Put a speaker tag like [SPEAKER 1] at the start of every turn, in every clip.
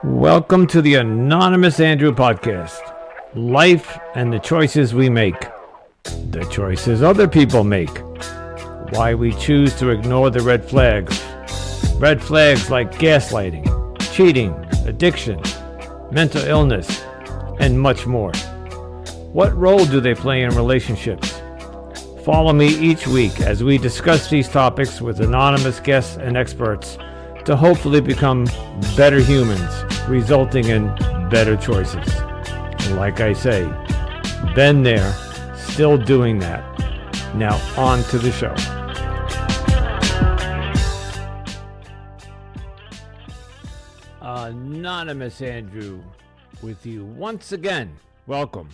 [SPEAKER 1] Welcome to the Anonymous Andrew podcast. Life and the choices we make. The choices other people make. Why we choose to ignore the red flags. Red flags like gaslighting, cheating, addiction, mental illness, and much more. What role do they play in relationships? Follow me each week as we discuss these topics with anonymous guests and experts to hopefully become better humans, resulting in better choices. And like I say, been there, still doing that. Now on to the show. Anonymous Andrew with you once again. Welcome.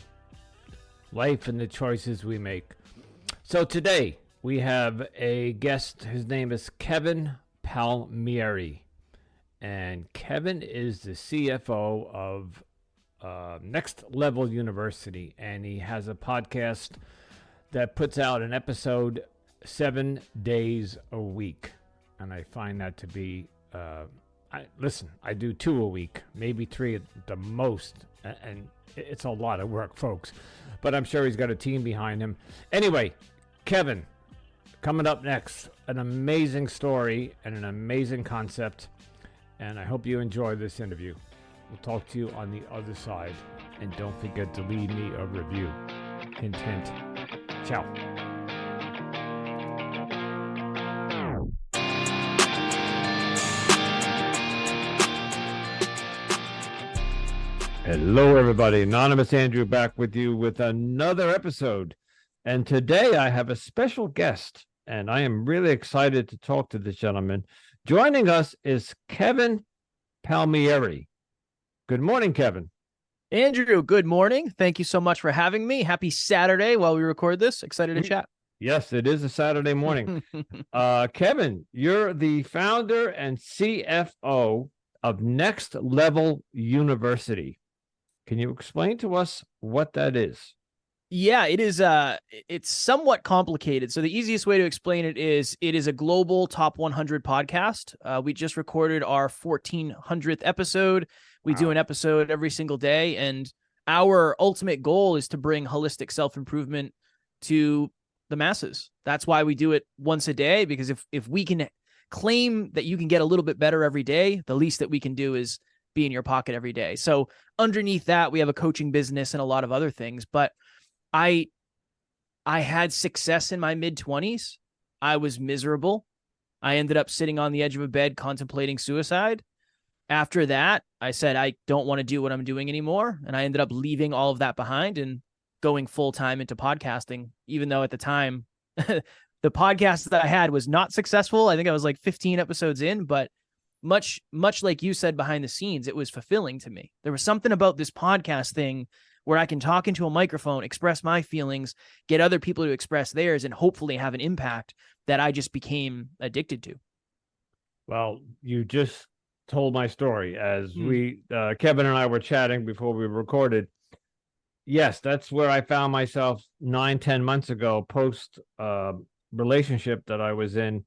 [SPEAKER 1] Life and the choices we make. So today we have a guest. His name is Kevin Palmieri, and Kevin is the CFO of Next Level University, and he has a podcast that puts out an episode 7 days a week, and I find that to be I do 2 a week, maybe 3 at the most, and it's a lot of work, folks, but I'm sure he's got a team behind him. Anyway, Kevin, coming up next, an amazing story and an amazing concept, and I hope you enjoy this interview. We'll talk to you on the other side, and don't forget to leave me a review. Hint, hint. Ciao. Hello, everybody. Anonymous Andrew back with you with another episode. And today I have a special guest, and I am really excited to talk to this gentleman. Joining us is Kevin Palmieri. Good morning, Kevin.
[SPEAKER 2] Andrew, good morning. Thank you so much for having me. Happy Saturday while we record this. Excited to chat.
[SPEAKER 1] Yes, it is a Saturday morning. Kevin, you're the founder and CFO of Next Level University. Can you explain to us what that is?
[SPEAKER 2] Yeah, it is. It's somewhat complicated. So the easiest way to explain it is a global top 100 podcast. We just recorded our 1400th episode. We do an episode every single day, and our ultimate goal is to bring holistic self-improvement to the masses. That's why we do it once a day, because if we can claim that you can get a little bit better every day, the least that we can do is be in your pocket every day. So underneath that, we have a coaching business and a lot of other things, but I had success in my mid-20s. I was miserable. I ended up sitting on the edge of a bed contemplating suicide. After that, I said, I don't want to do what I'm doing anymore. And I ended up leaving all of that behind and going full-time into podcasting, even though at the time, the podcast that I had was not successful. I think I was like 15 episodes in, but much like you said behind the scenes, it was fulfilling to me. There was something about this podcast thing where I can talk into a microphone, express my feelings, get other people to express theirs, and hopefully have an impact that I just became addicted to.
[SPEAKER 1] Well, you just told my story as Kevin and I were chatting before we recorded. Yes, that's where I found myself 9-10 months ago, post relationship that I was in.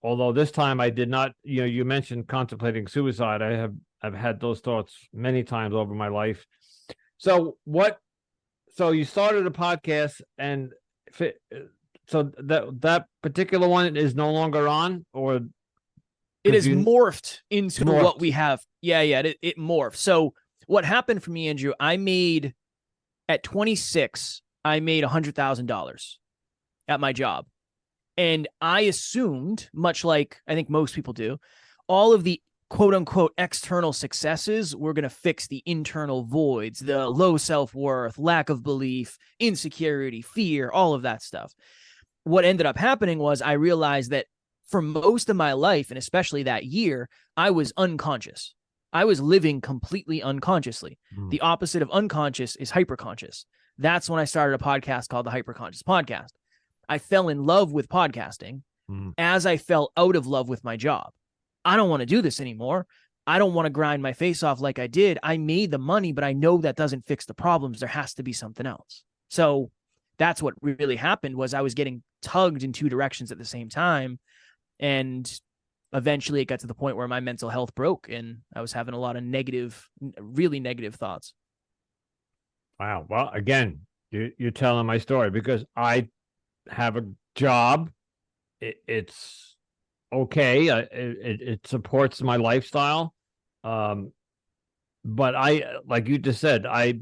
[SPEAKER 1] Although this time I did not, you mentioned contemplating suicide. I've had those thoughts many times over my life. So you started a podcast, and so that particular one is no longer on, or
[SPEAKER 2] it is morphed into what we have. Yeah, it morphed. So what happened for me, Andrew, at 26, I made $100,000 at my job. And I assumed, much like I think most people do, all of the quote unquote external successes were going to fix the internal voids, the low self-worth, lack of belief, insecurity, fear, all of that stuff. What ended up happening was I realized that for most of my life, and especially that year, I was unconscious. I was living completely unconsciously. The opposite of unconscious is hyperconscious. That's when I started a podcast called the Hyperconscious Podcast. I fell in love with podcasting as I fell out of love with my job. I don't want to do this anymore. I don't want to grind my face off like I did. I made the money, but I know that doesn't fix the problems. There has to be something else. So that's what really happened was I was getting tugged in two directions at the same time. And eventually it got to the point where my mental health broke and I was having a lot of really negative thoughts.
[SPEAKER 1] Wow. Well, again, you're telling my story because I have a job. It's okay. It supports my lifestyle. But like you just said, I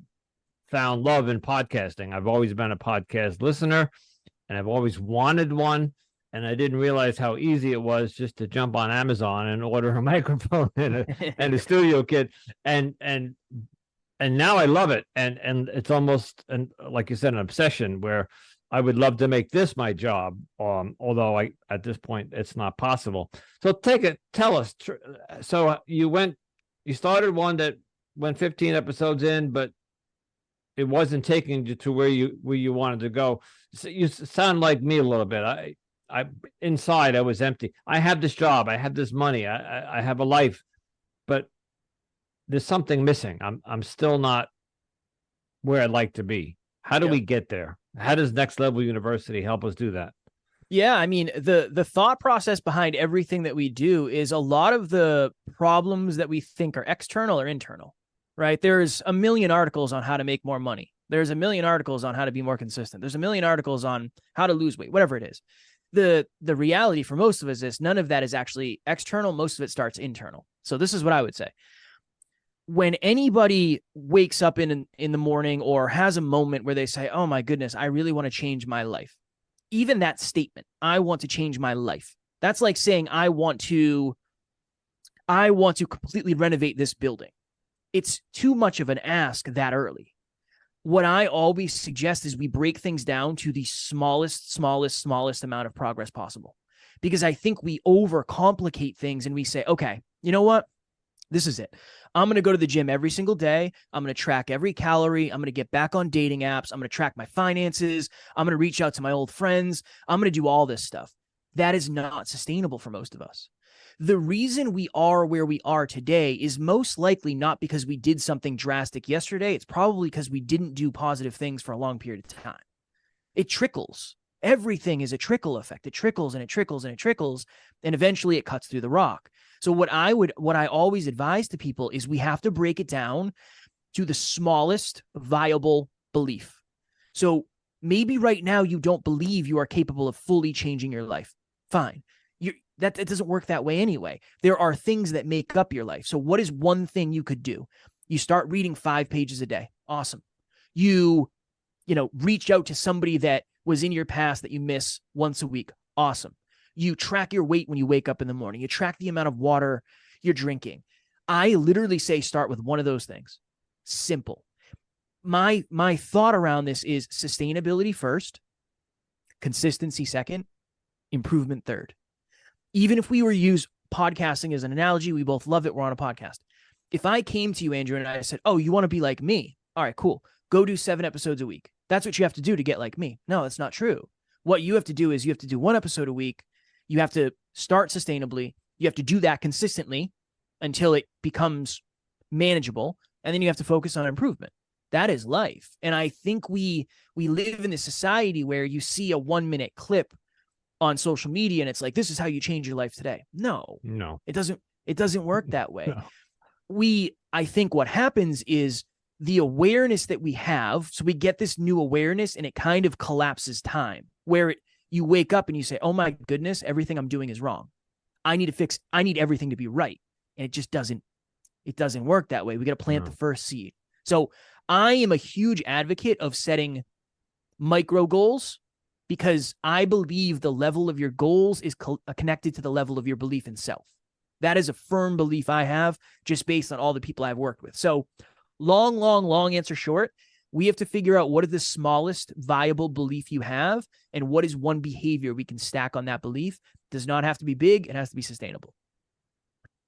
[SPEAKER 1] found love in podcasting. I've always been a podcast listener, and I've always wanted one. And I didn't realize how easy it was just to jump on Amazon and order a microphone and a studio kit. And now I love it. And it's almost, like you said, an obsession where I would love to make this my job. Although at this point it's not possible. So tell us. So you started one that went 15 episodes in, but it wasn't taking you to where you wanted to go. So you sound like me a little bit. I inside I was empty. I have this job. I have this money. I have a life, but there's something missing. I'm still not where I'd like to be. How do we get there? How does Next Level University help us do that?
[SPEAKER 2] Yeah, I mean, the thought process behind everything that we do is a lot of the problems that we think are external or internal, right? There's a million articles on how to make more money. There's a million articles on how to be more consistent. There's a million articles on how to lose weight, whatever it is. The reality for most of us is none of that is actually external. Most of it starts internal. So this is what I would say. When anybody wakes up in the morning or has a moment where they say, oh my goodness, I really want to change my life. Even that statement, I want to change my life. That's like saying, I want to completely renovate this building. It's too much of an ask that early. What I always suggest is we break things down to the smallest amount of progress possible. Because I think we overcomplicate things and we say, okay, you know what? This is it. I'm going to go to the gym every single day. I'm going to track every calorie. I'm going to get back on dating apps. I'm going to track my finances. I'm going to reach out to my old friends. I'm going to do all this stuff. That is not sustainable for most of us. The reason we are where we are today is most likely not because we did something drastic yesterday. It's probably because we didn't do positive things for a long period of time. It trickles. Everything is a trickle effect. It trickles and it trickles and it trickles, and eventually it cuts through the rock. So what I always advise to people is we have to break it down to the smallest viable belief. So maybe right now you don't believe you are capable of fully changing your life. Fine. It doesn't work that way anyway. There are things that make up your life. So what is one thing you could do? You start reading 5 pages a day. Awesome. You reach out to somebody that was in your past that you miss once a week. Awesome. You track your weight when you wake up in the morning. You track the amount of water you're drinking. I literally say start with one of those things. Simple. My thought around this is sustainability first, consistency second, improvement third. Even if we were to use podcasting as an analogy, we both love it. We're on a podcast. If I came to you, Andrew, and I said, oh, you want to be like me? All right, cool. Go do 7 episodes a week. That's what you have to do to get like me. No, that's not true. What you have to do is you have to do 1 episode a week. You have to start sustainably. You have to do that consistently until it becomes manageable. And then you have to focus on improvement. That is life. And I think we live in a society where you see a 1-minute clip on social media and it's like, this is how you change your life today. No, it doesn't work that way. No. I think what happens is the awareness that we have. So we get this new awareness and it kind of collapses time where you wake up and you say, oh my goodness, everything I'm doing is wrong. I need everything to be right. And it just doesn't work that way. We got to plant the first seed. So I am a huge advocate of setting micro goals because I believe the level of your goals is connected to the level of your belief in self. That is a firm belief I have just based on all the people I've worked with. So long answer short, we have to figure out what is the smallest viable belief you have and what is one behavior we can stack on that belief. It does not have to be big. It has to be sustainable.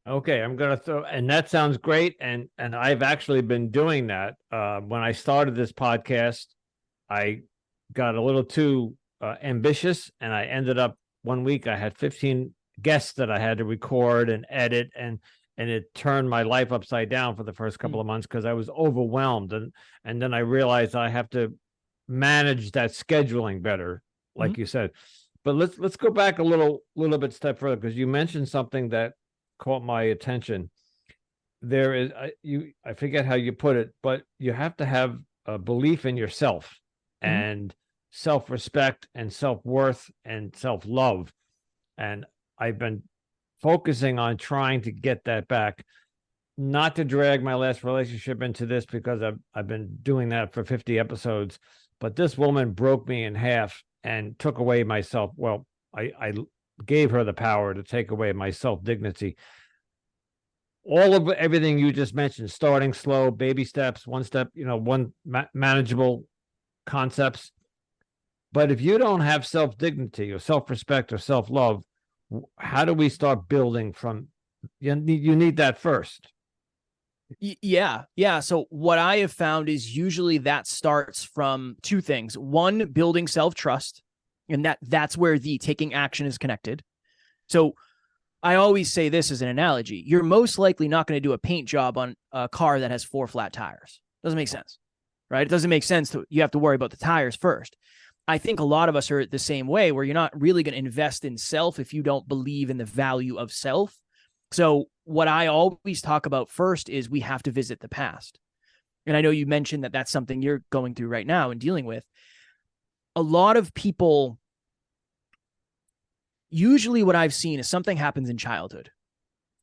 [SPEAKER 1] Okay, I'm going to throw, and that sounds great. And I've actually been doing that. When I started this podcast, I got a little too ambitious, and I ended up one week, I had 15 guests that I had to record and edit, and it turned my life upside down for the first couple of months because I was overwhelmed. And then I realized I have to manage that scheduling better, like you said. But let's go back a little bit step further, because you mentioned something that caught my attention. There is I forget how you put it, but you have to have a belief in yourself and self-respect and self-worth and self-love. And I've been focusing on trying to get that back. Not to drag my last relationship into this, because I've been doing that for 50 episodes, but this woman broke me in half and took away my self. Well, I gave her the power to take away my self-dignity. All of everything you just mentioned, starting slow, baby steps, one step, one manageable concepts. But if you don't have self-dignity or self-respect or self-love, how do we start building from? You need that first.
[SPEAKER 2] Yeah. So what I have found is usually that starts from two things. One, building self-trust, and that's where the taking action is connected. So I always say this as an analogy. You're most likely not going to do a paint job on a car that has 4 flat tires. Doesn't make sense, right? It doesn't make sense you have to worry about the tires first. I think a lot of us are the same way, where you're not really going to invest in self if you don't believe in the value of self. So what I always talk about first is we have to visit the past. And I know you mentioned that that's something you're going through right now and dealing with. A lot of people, usually what I've seen is something happens in childhood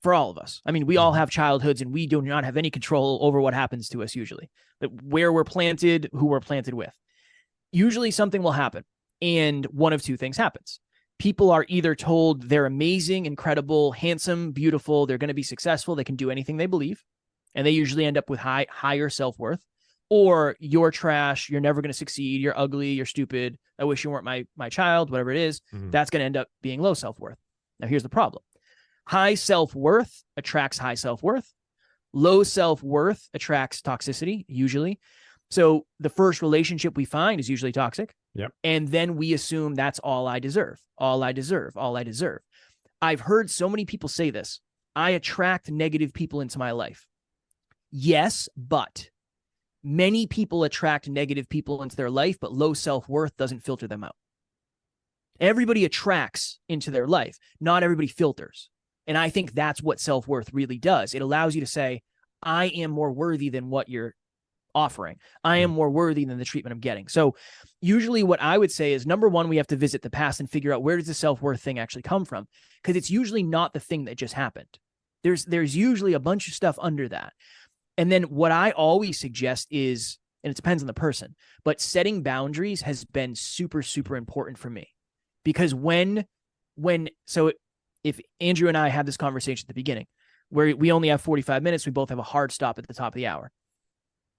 [SPEAKER 2] for all of us. I mean, we all have childhoods and we do not have any control over what happens to us usually, but where we're planted, who we're planted with. Usually something will happen, and one of two things happens. People are either told they're amazing, incredible, handsome, beautiful, they're going to be successful, they can do anything they believe, and they usually end up with higher self-worth, or you're trash, you're never going to succeed, you're ugly, you're stupid, I wish you weren't my child, whatever it is. That's going to end up being low self-worth. Now, here's the problem. High self-worth attracts high self-worth. Low self-worth attracts toxicity, usually. So the first relationship we find is usually toxic.
[SPEAKER 1] Yep.
[SPEAKER 2] And then we assume that's all I deserve, all I deserve, all I deserve. I've heard so many people say this. I attract negative people into my life. Yes, but many people attract negative people into their life, but low self-worth doesn't filter them out. Everybody attracts into their life. Not everybody filters. And I think that's what self-worth really does. It allows you to say, I am more worthy than what you're offering. I am more worthy than the treatment I'm getting. So usually what I would say is, number one, we have to visit the past and figure out, where does the self-worth thing actually come from? Because it's usually not the thing that just happened. There's usually a bunch of stuff under that. And then what I always suggest is, and it depends on the person, but setting boundaries has been super, super important for me. Because if Andrew and I had this conversation at the beginning, where we only have 45 minutes, we both have a hard stop at the top of the hour.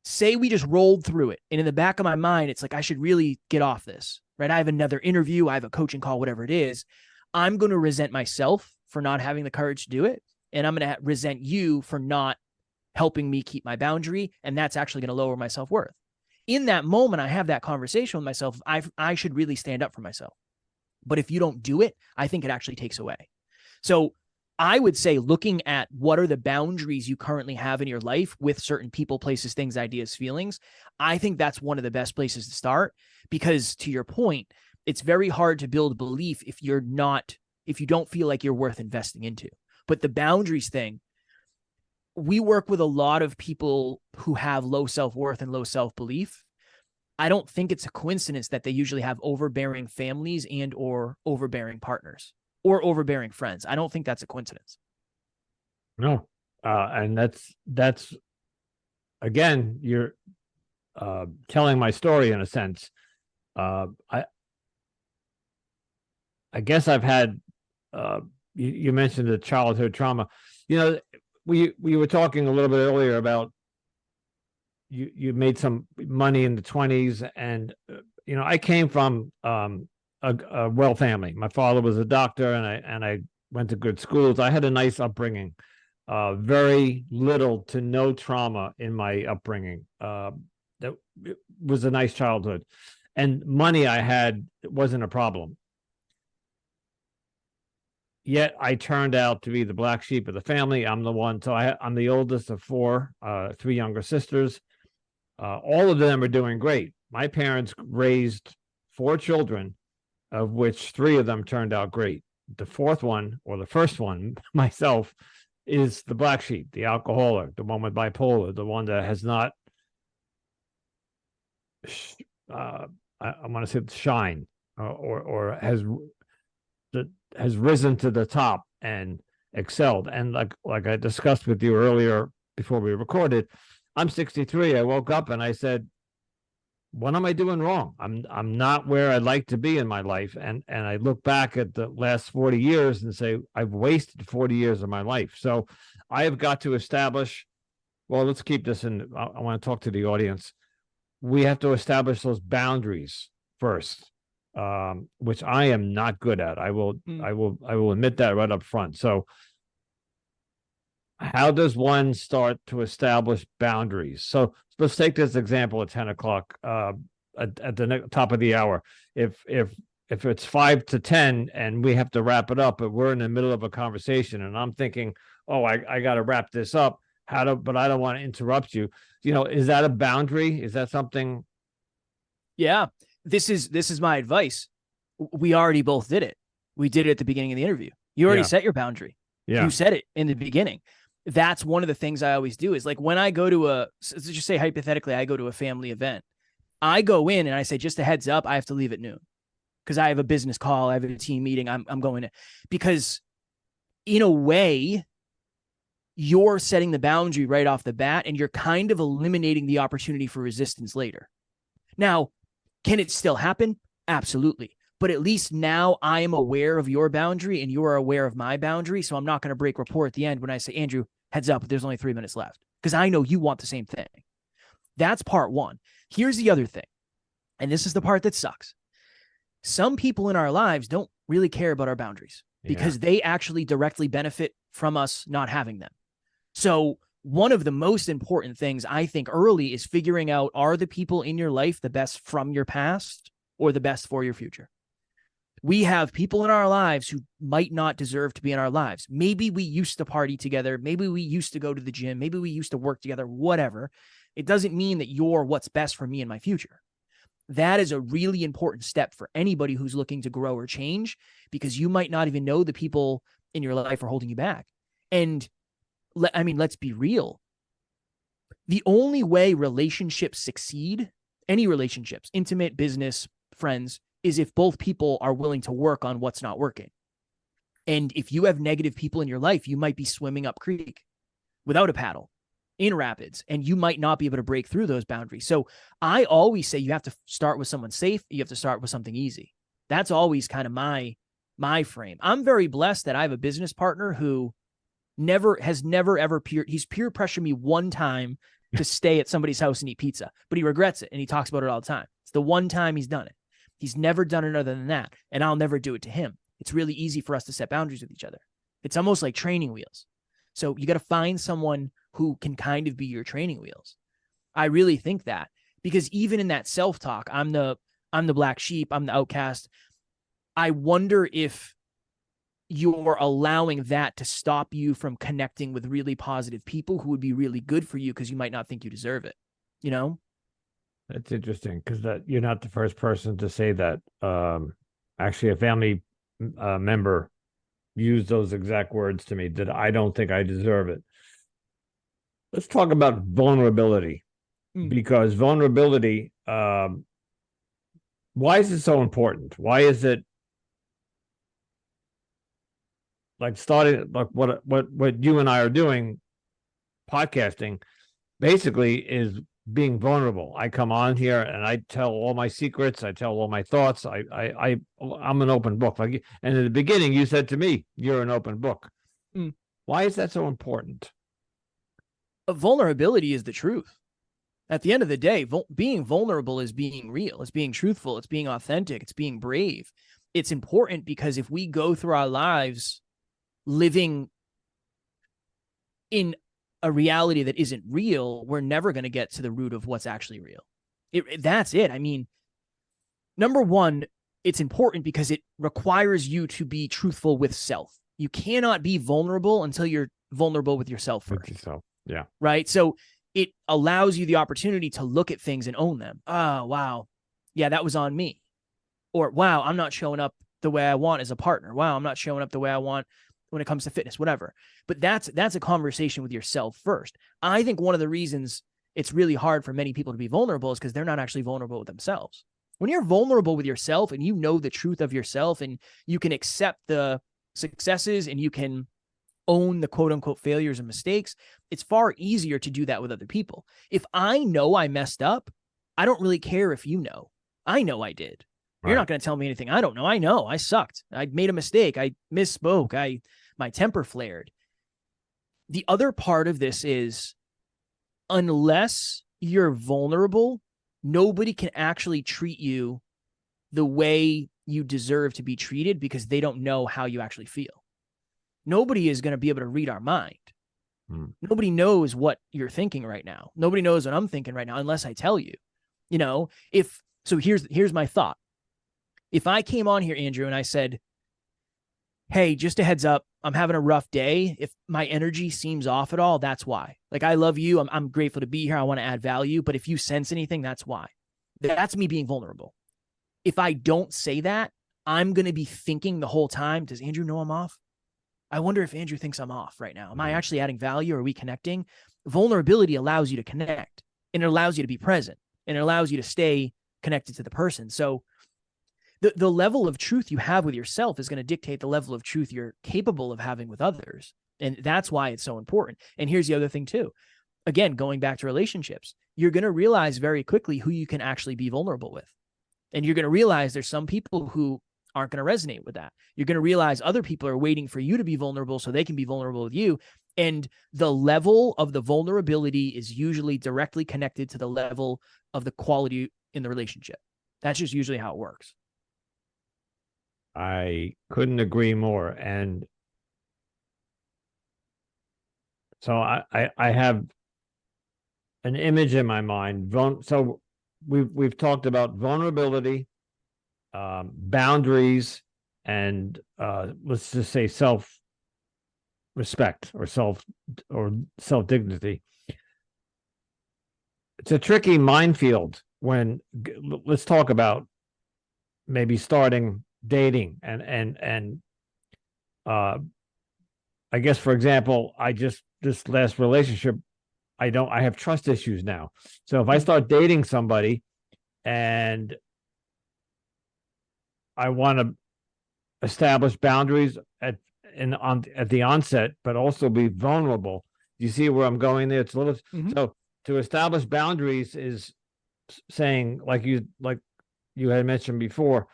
[SPEAKER 2] Say we just rolled through it, and in the back of my mind, it's like, I should really get off this, right? I have another interview, I have a coaching call, whatever it is. I'm going to resent myself for not having the courage to do it, and I'm going to resent you for not helping me keep my boundary, and that's actually going to lower my self-worth. In that moment, I have that conversation with myself. I should really stand up for myself. But if you don't do it, I think it actually takes away. So I would say, looking at what are the boundaries you currently have in your life with certain people, places, things, ideas, feelings, I think that's one of the best places to start, because to your point, it's very hard to build belief if you don't feel like you're worth investing into. But the boundaries thing, we work with a lot of people who have low self-worth and low self-belief. I don't think it's a coincidence that they usually have overbearing families and or overbearing partners or overbearing friends. I don't think that's a coincidence.
[SPEAKER 1] No. And that's again, you're telling my story in a sense. I guess I've had, you mentioned the childhood trauma. We were talking a little bit earlier about you made some money in the 20s, and I came from a well family. My father was a doctor, and I went to good schools. I had a nice upbringing. Very little to no trauma in my upbringing. That it was a nice childhood, and money I had wasn't a problem. Yet I turned out to be the black sheep of the family. I'm the one. So I'm the oldest of 4, 3 younger sisters. All of them are doing great. My parents raised 4 children of which 3 of them turned out great. The fourth one, or the first one, myself, is the black sheep, the alcoholic, the one with bipolar, the one that has not, I want to say shine, or has risen to the top and excelled. And like I discussed with you earlier before we recorded, I'm 63. I woke up and I said, what am I doing wrong? I'm not where I'd like to be in my life. And I look back at the last 40 years and say, I've wasted 40 years of my life. So I have got to establish, well, let's keep this in. I want to talk to the audience. We have to establish those boundaries first, which I am not good at. I will admit that right up front. So how does one start to establish boundaries? So let's take this example at 10 o'clock at the top of the hour. If it's 5 to 10 and we have to wrap it up, but we're in the middle of a conversation and I'm thinking, oh, I got to wrap this up. But I don't want to interrupt you. Is that a boundary? Is that something?
[SPEAKER 2] Yeah, this is my advice. We already both did it. We did it at the beginning of the interview. You already set your boundary.
[SPEAKER 1] Yeah.
[SPEAKER 2] You said it in the beginning. That's one of the things I always do is like when I go to let's just say hypothetically, I go to a family event, I go in and I say, just a heads up, I have to leave at noon because I have a business call. I have a team meeting. I'm going to, because in a way you're setting the boundary right off the bat and you're kind of eliminating the opportunity for resistance later. Now, can it still happen? Absolutely. But at least now I am aware of your boundary and you are aware of my boundary. So I'm not going to break rapport at the end when I say, Andrew, heads up, there's only 3 minutes left, because I know you want the same thing. That's part one. Here's the other thing. And this is the part that sucks. Some people in our lives don't really care about our boundaries because they actually directly benefit from us not having them. So one of the most important things I think early is figuring out, are the people in your life the best from your past or the best for your future? We have people in our lives who might not deserve to be in our lives. Maybe we used to party together. Maybe we used to go to the gym. Maybe we used to work together, whatever. It doesn't mean that you're what's best for me in my future. That is a really important step for anybody who's looking to grow or change, because you might not even know the people in your life are holding you back. And let's be real. The only way relationships succeed, any relationships, intimate, business, friends, is if both people are willing to work on what's not working. And if you have negative people in your life, you might be swimming up creek without a paddle in rapids, and you might not be able to break through those boundaries. So I always say you have to start with someone safe. You have to start with something easy. That's always kind of my frame. I'm very blessed that I have a business partner who he's peer pressured me one time to stay at somebody's house and eat pizza, but he regrets it and he talks about it all the time. It's the one time he's done it. He's never done it other than that, and I'll never do it to him. It's really easy for us to set boundaries with each other. It's almost like training wheels. So you got to find someone who can kind of be your training wheels. I really think that, because even in that self-talk, I'm the black sheep, I'm the outcast. I wonder if you're allowing that to stop you from connecting with really positive people who would be really good for you, because you might not think you deserve it, That's
[SPEAKER 1] interesting, because you're not the first person to say that. Actually, a family member used those exact words to me, that I don't think I deserve it. Let's talk about vulnerability, because vulnerability, why is it so important? Why is it like starting, like what you and I are doing, podcasting, basically is being vulnerable. I come on here and I tell all my secrets. I tell all my thoughts. I'm an open book. And in the beginning, you said to me, "You're an open book." Why is that so important?
[SPEAKER 2] Vulnerability is the truth. At the end of the day, being vulnerable is being real. It's being truthful. It's being authentic. It's being brave. It's important because if we go through our lives living in a reality that isn't real, we're never going to get to the root of what's actually real. That's it. I mean, number one, it's important because it requires you to be truthful with self. You cannot be vulnerable until you're vulnerable with yourself first.
[SPEAKER 1] With yourself. Yeah.
[SPEAKER 2] Right. So it allows you the opportunity to look at things and own them. Oh, wow. Yeah, that was on me. Or, wow, I'm not showing up the way I want as a partner. Wow, I'm not showing up the way I want when it comes to fitness, whatever. But that's a conversation with yourself first. I think one of the reasons it's really hard for many people to be vulnerable is because they're not actually vulnerable with themselves. When you're vulnerable with yourself and you know the truth of yourself and you can accept the successes and you can own the quote unquote failures and mistakes, it's far easier to do that with other people. If I know I messed up, I don't really care if you know. I know I did. Right. You're not going to tell me anything I don't know. I know I sucked. I made a mistake. I misspoke. My temper flared. The other part of this is, unless you're vulnerable, nobody can actually treat you the way you deserve to be treated because they don't know how you actually feel. Nobody is going to be able to read our mind. Nobody knows what you're thinking right now. Nobody knows what I'm thinking right now unless I tell you. You know, so here's my thought. If I came on here, Andrew, and I said, hey, just a heads up, I'm having a rough day. If my energy seems off at all, that's why. Like, I love you. I'm grateful to be here. I want to add value. But if you sense anything, that's why. That's me being vulnerable. If I don't say that, I'm going to be thinking the whole time, does Andrew know I'm off? I wonder if Andrew thinks I'm off right now. Am I actually adding value? Are we connecting? Vulnerability allows you to connect, and it allows you to be present, and it allows you to stay connected to the person. So the level of truth you have with yourself is going to dictate the level of truth you're capable of having with others. And that's why it's so important. And here's the other thing too. Again, going back to relationships, you're going to realize very quickly who you can actually be vulnerable with. And you're going to realize there's some people who aren't going to resonate with that. You're going to realize other people are waiting for you to be vulnerable so they can be vulnerable with you. And the level of the vulnerability is usually directly connected to the level of the quality in the relationship. That's just usually how it works.
[SPEAKER 1] I couldn't agree more. And so I have an image in my mind. So we've talked about vulnerability, boundaries, and let's just say self-respect or self-dignity. It's a tricky minefield when let's talk about maybe starting dating and I guess, for example, this last relationship, I have trust issues now. So if I start dating somebody and I want to establish boundaries at the onset, but also be vulnerable. You see where I'm going there? It's a little so to establish boundaries is saying, like you had mentioned before,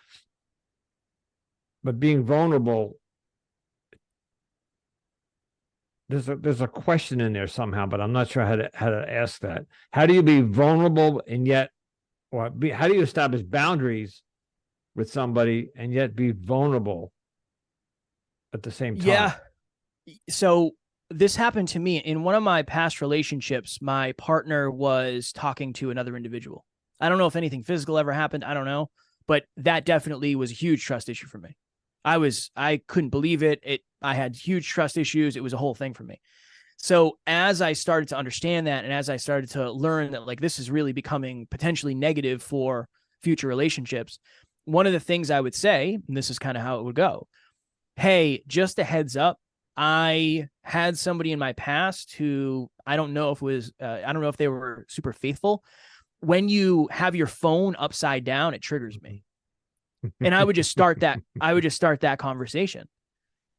[SPEAKER 1] but being vulnerable, there's a question in there somehow, but I'm not sure how to ask that. How do you be vulnerable and yet, how do you establish boundaries with somebody and yet be vulnerable at the same time?
[SPEAKER 2] Yeah. So this happened to me in one of my past relationships. My partner was talking to another individual. I don't know if anything physical ever happened. I don't know, but that definitely was a huge trust issue for me. I couldn't believe it. I had huge trust issues. It was a whole thing for me. So as I started to understand that, and as I started to learn that, like, this is really becoming potentially negative for future relationships, one of the things I would say, and this is kind of how it would go, hey, just a heads up, I had somebody in my past who I don't know if they were super faithful. When you have your phone upside down, it triggers me. And I would just start that conversation.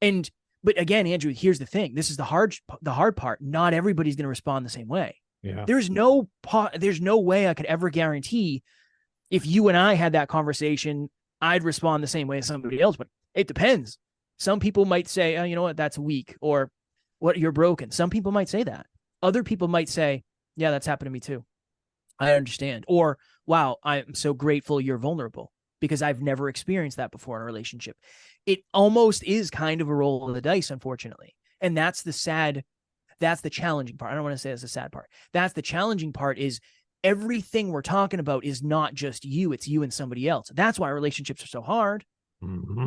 [SPEAKER 2] But again, Andrew, here's the thing. This is the hard part. Not everybody's going to respond the same way.
[SPEAKER 1] Yeah.
[SPEAKER 2] There's no way I could ever guarantee if you and I had that conversation, I'd respond the same way as somebody else, but it depends. Some people might say, oh, you know what, that's weak, or what, you're broken. Some people might say that. Other people might say, yeah, that's happened to me too. I understand. Or, wow, I'm so grateful you're vulnerable, because I've never experienced that before in a relationship. It almost is kind of a roll of the dice, unfortunately. And that's the challenging part. I don't want to say that's the sad part. That's the challenging part, is everything we're talking about is not just you, it's you and somebody else. That's why relationships are so hard.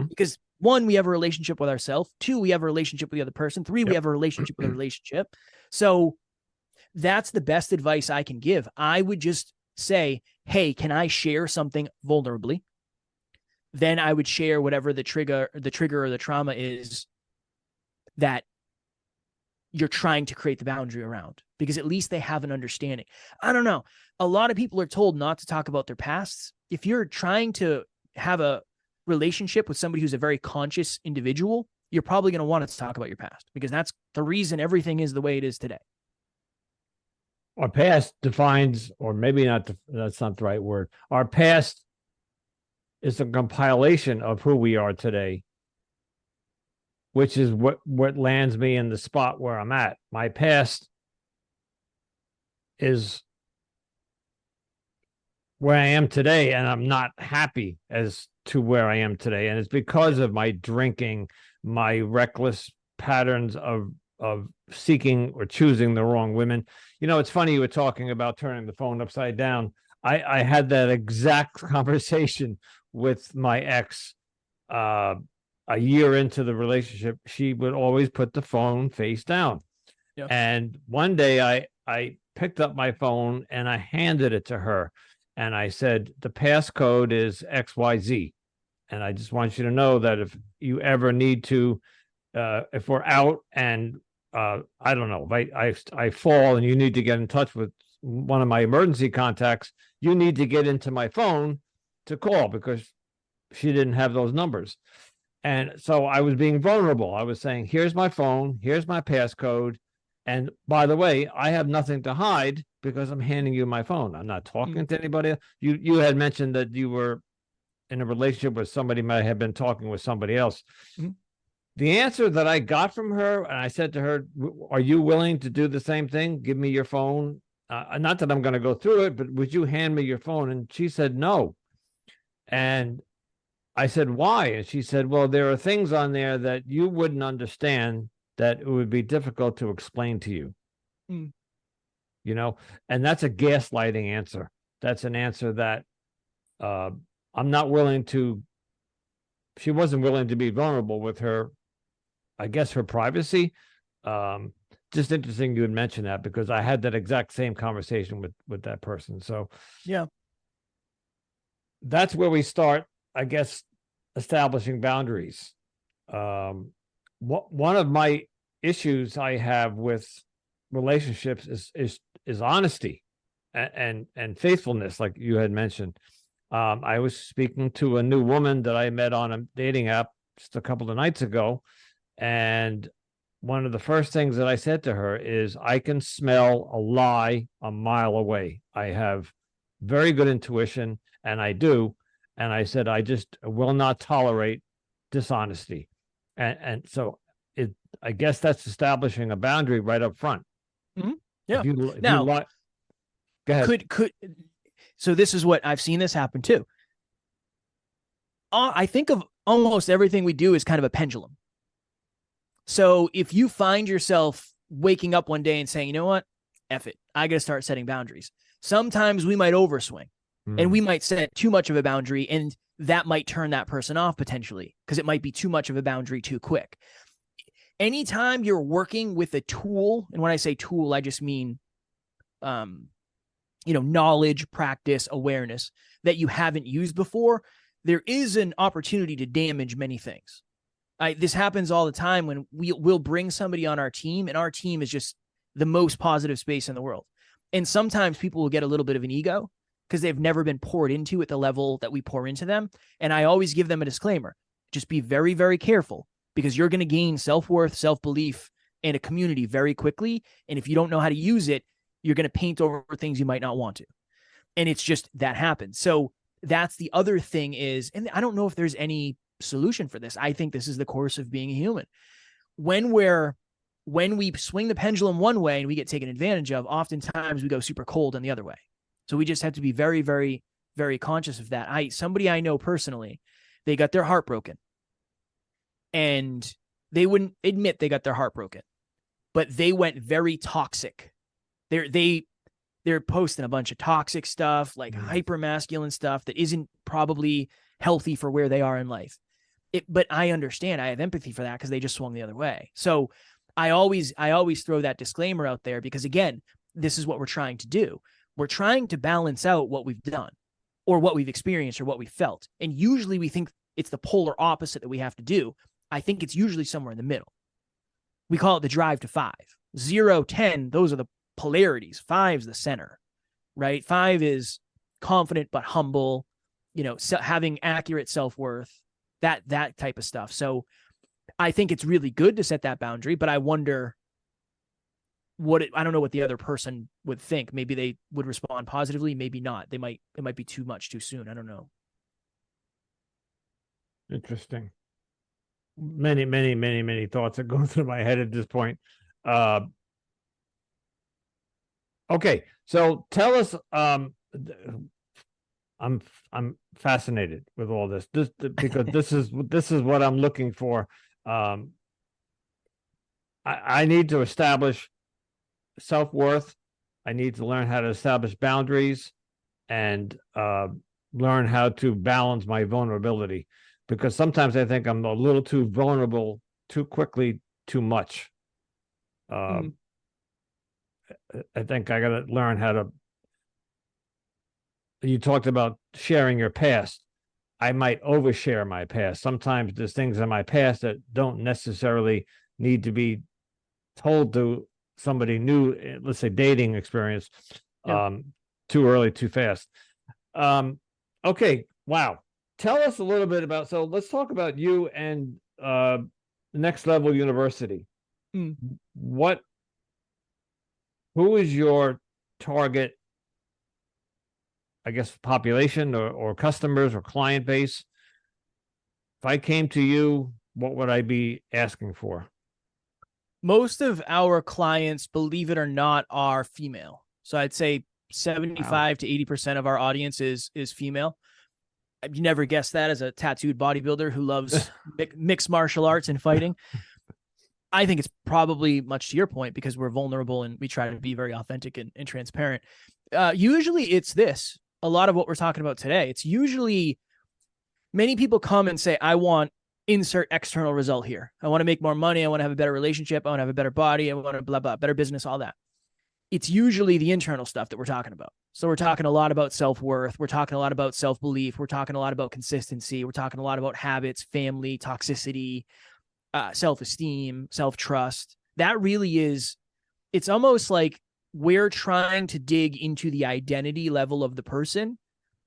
[SPEAKER 2] Because 1, we have a relationship with ourselves. 2, we have a relationship with the other person. 3, we have a relationship with a relationship. So that's the best advice I can give. I would just say, hey, can I share something vulnerably? then I would share whatever the trigger or the trauma is that you're trying to create the boundary around, because at least they have an understanding. I don't know. A lot of people are told not to talk about their pasts. If you're trying to have a relationship with somebody who's a very conscious individual, you're probably going to want to talk about your past, because that's the reason everything is the way it is today.
[SPEAKER 1] Our past defines, or maybe not, that's not the right word. Our past is a compilation of who we are today, which is what lands me in the spot where I'm at. My past is where I am today, and I'm not happy as to where I am today. And it's because of my drinking, my reckless patterns of seeking or choosing the wrong women. You know, it's funny you were talking about turning the phone upside down. I had that exact conversation with my ex a year into the relationship. She would always put the phone face down.
[SPEAKER 2] Yep.
[SPEAKER 1] And one day I picked up my phone and I handed it to her. And I said, the passcode is XYZ. And I just want you to know that if you ever need to, if we're out and I don't know, I fall and you need to get in touch with one of my emergency contacts, you need to get into my phone to call, because she didn't have those numbers. And so I was being vulnerable. I was saying, here's my phone, here's my passcode. And by the way, I have nothing to hide because I'm handing you my phone. I'm not talking to anybody. You had mentioned that you were in a relationship with somebody, might have been talking with somebody else. Mm-hmm. The answer that I got from her, and I said to her, are you willing to do the same thing? Give me your phone. Not that I'm going to go through it, but would you hand me your phone? And she said, no. And I said, why? And she said, well, there are things on there that you wouldn't understand, that it would be difficult to explain to you. You know, and that's a gaslighting answer. That's an answer that I'm not willing to. She wasn't willing to be vulnerable with her, I guess, her privacy. Just interesting you would mention that, because I had that exact same conversation with that person. So
[SPEAKER 2] yeah,
[SPEAKER 1] that's where we start, I guess, establishing boundaries. One of my issues I have with relationships is honesty and faithfulness, like you had mentioned. I was speaking to a new woman that I met on a dating app just a couple of nights ago, and one of the first things that I said to her is, I can smell a lie a mile away. I have very good intuition, and I do. And I said, I just will not tolerate dishonesty. And so I guess that's establishing a boundary right up front.
[SPEAKER 2] Mm-hmm. Yeah.
[SPEAKER 1] If
[SPEAKER 2] now,
[SPEAKER 1] go ahead.
[SPEAKER 2] So this is what I've seen this happen too. I think of almost everything we do as kind of a pendulum. So if you find yourself waking up one day and saying, you know what, F it, I got to start setting boundaries. Sometimes we might overswing and we might set too much of a boundary, and that might turn that person off potentially, because it might be too much of a boundary too quick. Anytime you're working with a tool, and when I say tool, I just mean, knowledge, practice, awareness that you haven't used before, there is an opportunity to damage many things. This happens all the time when we'll bring somebody on our team, and our team is just the most positive space in the world. And sometimes people will get a little bit of an ego because they've never been poured into at the level that we pour into them. And I always give them a disclaimer. Just be very, very careful, because you're going to gain self-worth, self-belief, and a community very quickly. And if you don't know how to use it, you're going to paint over things you might not want to. And it's just, that happens. So that's the other thing is, and I don't know if there's any solution for this. I think this is the course of being a human. When we swing the pendulum one way and we get taken advantage of, oftentimes we go super cold on the other way. So we just have to be very, very, very conscious of that. Somebody I know personally, they got their heart broken, and they wouldn't admit they got their heart broken, but they went very toxic. They're posting a bunch of toxic stuff, like hyper masculine stuff that isn't probably healthy for where they are in life. But I understand. I have empathy for that, because they just swung the other way. So I always throw that disclaimer out there, because again, this is what we're trying to do. We're trying to balance out what we've done or what we've experienced or what we felt. And usually we think it's the polar opposite that we have to do. I think it's usually somewhere in the middle. We call it the drive to 5. 0, 10, those are the polarities. 5's the center, right? 5 is confident but humble, having accurate self-worth, that type of stuff. So I think it's really good to set that boundary, but I wonder I don't know what the other person would think. Maybe they would respond positively, maybe not. It might be too much too soon. I don't know.
[SPEAKER 1] Interesting. Many thoughts are going through my head at this point. Okay, so tell us. I'm fascinated with all this. Because this is what I'm looking for. I need to establish self-worth. I need to learn how to establish boundaries, and learn how to balance my vulnerability. Because sometimes I think I'm a little too vulnerable, too quickly, too much. I think I got to learn how to. You talked about sharing your past. I might overshare my past. Sometimes there's things in my past that don't necessarily need to be told to somebody new. Let's say dating experience. Too early, too fast. Okay. Wow. Tell us a little bit about, so let's talk about you and Next Level University. Who is your target, I guess, population or customers or client base? If I came to you, what would I be asking for?
[SPEAKER 2] Most of our clients, believe it or not, are female. So I'd say 75 to 80% of our audience is female. You never guess that as a tattooed bodybuilder who loves mixed martial arts and fighting. I think it's probably much to your point because we're vulnerable and we try to be very authentic and transparent. Usually it's this, a lot of what we're talking about today. It's usually many people come and say, I want insert external result here. I want to make more money. I want to have a better relationship. I want to have a better body. I want to blah, blah, better business, all that. It's usually the internal stuff that we're talking about. So we're talking a lot about self-worth. We're talking a lot about self-belief. We're talking a lot about consistency. We're talking a lot about habits, family, toxicity, self-esteem, self-trust. That really is, it's almost like we're trying to dig into the identity level of the person,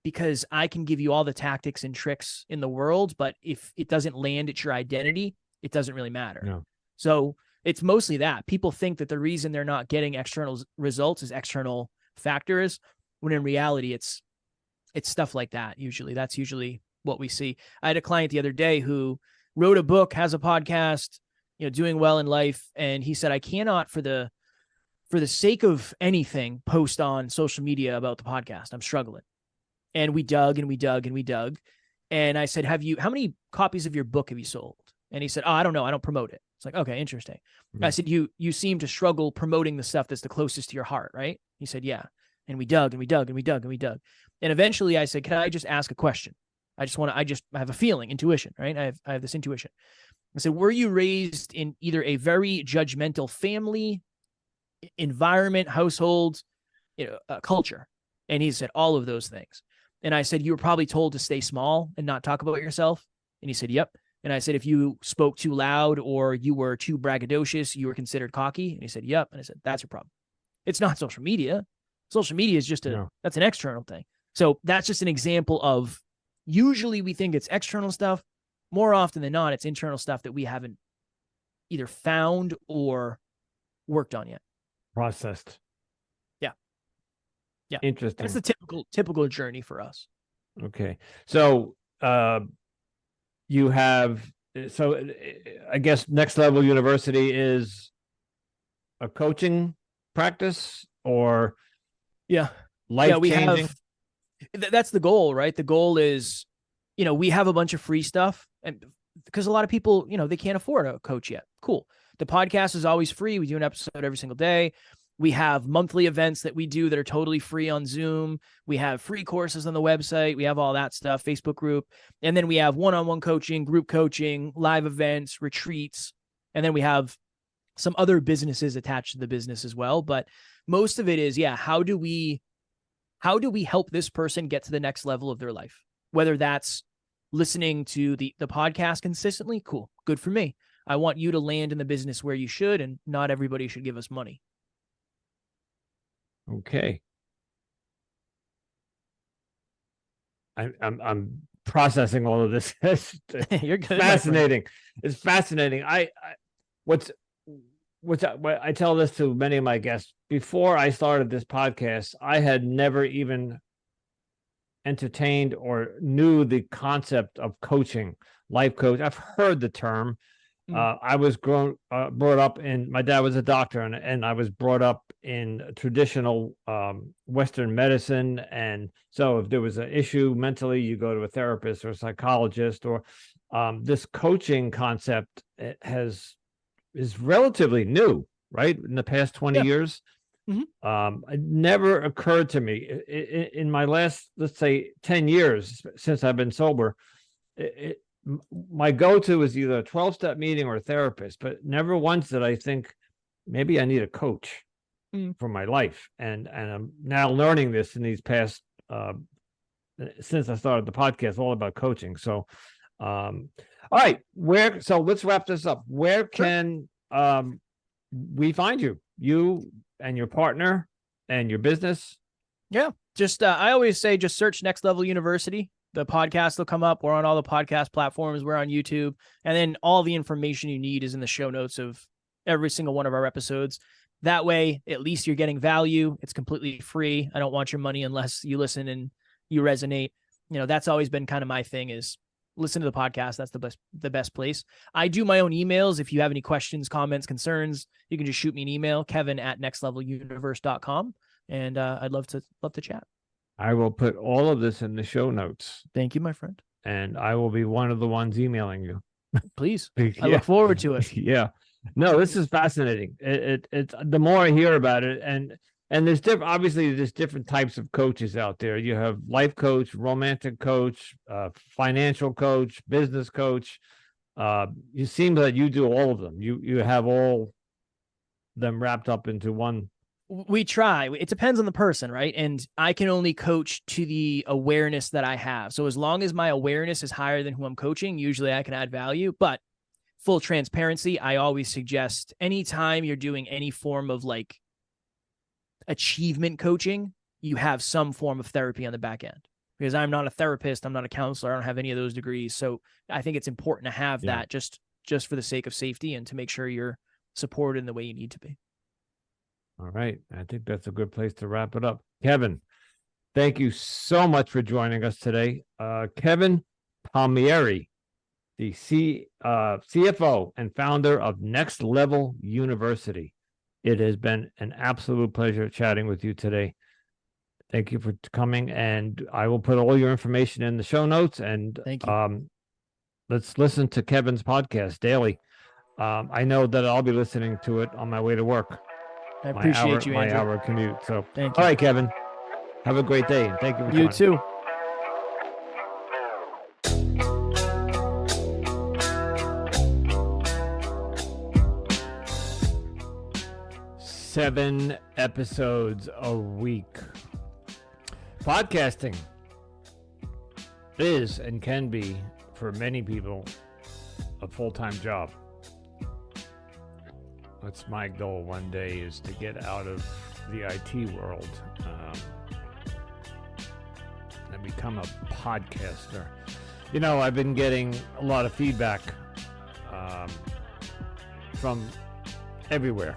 [SPEAKER 2] because I can give you all the tactics and tricks in the world, but if it doesn't land at your identity, it doesn't really matter.
[SPEAKER 1] No.
[SPEAKER 2] So it's mostly that. People think that the reason they're not getting external results is external factors, when in reality, it's stuff like that. Usually that's usually what we see. I had a client the other day who wrote a book, has a podcast, doing well in life. And he said, I cannot for the sake of anything, post on social media about the podcast. I'm struggling. And we dug and we dug and we dug. And I said, how many copies of your book have you sold? And he said, I don't know. I don't promote it. It's like, okay, interesting. Mm-hmm. I said, you seem to struggle promoting the stuff that's the closest to your heart, right? He said, yeah. And we dug and we dug and we dug and we dug. And eventually I said, can I just ask a question? I have a feeling, intuition, right? I have this intuition. I said, were you raised in either a very judgmental family, environment, household, culture? And he said, all of those things. And I said, you were probably told to stay small and not talk about yourself. And he said, yep. And I said, if you spoke too loud or you were too braggadocious, you were considered cocky. And he said, yep. And I said, that's your problem. It's not social media. Social media is just that's an external thing. So that's just an example of, usually we think it's external stuff. More often than not, it's internal stuff that we haven't either found or worked on yet.
[SPEAKER 1] Processed.
[SPEAKER 2] Yeah.
[SPEAKER 1] Interesting.
[SPEAKER 2] That's the typical journey for us.
[SPEAKER 1] Okay. So, you have, I guess Next Level University is a coaching practice or life-changing?
[SPEAKER 2] That's the goal, right? The goal is, we have a bunch of free stuff, and because a lot of people, they can't afford a coach yet. Cool. The podcast is always free. We do an episode every single day. We have monthly events that we do that are totally free on Zoom. We have free courses on the website. We have all that stuff, Facebook group. And then we have one-on-one coaching, group coaching, live events, retreats. And then we have some other businesses attached to the business as well. But most of it is, how do we help this person get to the next level of their life? Whether that's listening to the podcast consistently, cool, good for me. I want you to land in the business where you should, and not everybody should give us money.
[SPEAKER 1] Okay. I'm processing all of this.
[SPEAKER 2] You're good.
[SPEAKER 1] Fascinating. It's fascinating. What I tell this to many of my guests. Before I started this podcast, I had never even entertained or knew the concept of coaching, life coach. I've heard the term. I was brought up in, my dad was a doctor, and I was brought up in traditional Western medicine. And so if there was an issue mentally, you go to a therapist or a psychologist, or this coaching concept is relatively new, right? In the past 20 years. It never occurred to me in my last, let's say, 10 years since I've been sober. My go-to is either a 12-step meeting or a therapist, but never once did I think maybe I need a coach for my life. And I'm now learning this in these past, since I started the podcast, all about coaching. So, all right, so let's wrap this up. Where can we find you? You and your partner and your business?
[SPEAKER 2] Yeah, just I always say just search Next Level University. The podcast will come up. We're on all the podcast platforms. We're on YouTube. And then all the information you need is in the show notes of every single one of our episodes. That way, at least you're getting value. It's completely free. I don't want your money unless you listen and you resonate. You know, that's always been kind of my thing, is listen to the podcast. That's the best place. I do my own emails. If you have any questions, comments, concerns, you can just shoot me an email, kevin@nextleveluniverse.com. And I'd love to chat.
[SPEAKER 1] I will put all of this in the show notes.
[SPEAKER 2] Thank you, my friend.
[SPEAKER 1] And I will be one of the ones emailing you.
[SPEAKER 2] Please. I look forward to it.
[SPEAKER 1] Yeah. No, this is fascinating. It's the more I hear about it, and there's obviously there's different types of coaches out there. You have life coach, romantic coach, financial coach, business coach. You seem that you do all of them. You have all them wrapped up into one.
[SPEAKER 2] We try. It depends on the person, right? And I can only coach to the awareness that I have. So as long as my awareness is higher than who I'm coaching, usually I can add value. But full transparency, I always suggest anytime you're doing any form of like achievement coaching, you have some form of therapy on the back end. Because I'm not a therapist, I'm not a counselor, I don't have any of those degrees. So I think it's important to have that just for the sake of safety and to make sure you're supported in the way you need to be.
[SPEAKER 1] All right. I think that's a good place to wrap it up. Kevin, thank you so much for joining us today. Kevin Palmieri, the CFO and founder of Next Level University. It has been an absolute pleasure chatting with you today. Thank you for coming, and I will put all your information in the show notes. And
[SPEAKER 2] thank you.
[SPEAKER 1] Let's listen to Kevin's podcast daily. I know that I'll be listening to it on my way to work.
[SPEAKER 2] I appreciate you, Andrew.
[SPEAKER 1] My hour commute. So,
[SPEAKER 2] thank you.
[SPEAKER 1] All right, Kevin. Have a great day, and thank you for
[SPEAKER 2] You too.
[SPEAKER 1] 7 episodes a week. Podcasting is and can be, for many people, a full-time job. That's my goal one day, is to get out of the IT world and become a podcaster. You know, I've been getting a lot of feedback from everywhere.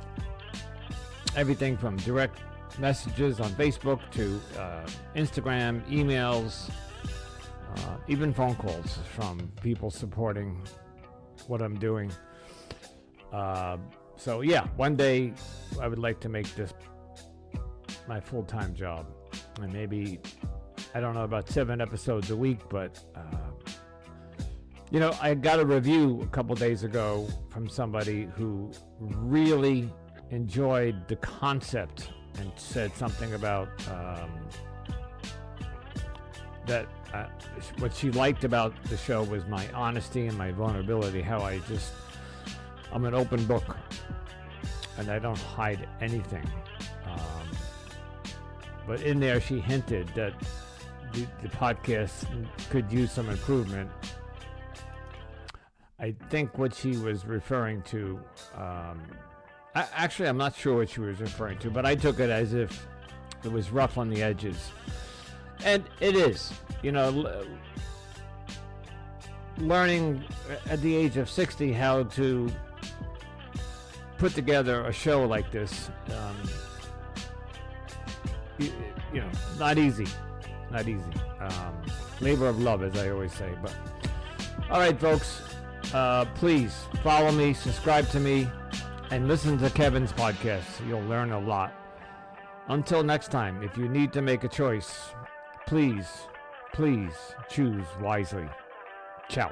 [SPEAKER 1] Everything from direct messages on Facebook to Instagram, emails, even phone calls from people supporting what I'm doing. So yeah, one day I would like to make this my full-time job, and maybe, I don't know about 7 episodes a week, but you know, I got a review a couple days ago from somebody who really enjoyed the concept and said something about that what she liked about the show was my honesty and my vulnerability, how I'm an open book and I don't hide anything. But in there she hinted that the podcast could use some improvement. I think what she was referring to, actually, I'm not sure what she was referring to, but I took it as if it was rough on the edges. And it is, learning at the age of 60 how to put together a show like this, not easy. Labor of love, as I always say. But all right, folks, please follow me, subscribe to me, and listen to Kevin's podcast. You'll learn a lot. Until next time, if you need to make a choice, please choose wisely. Ciao.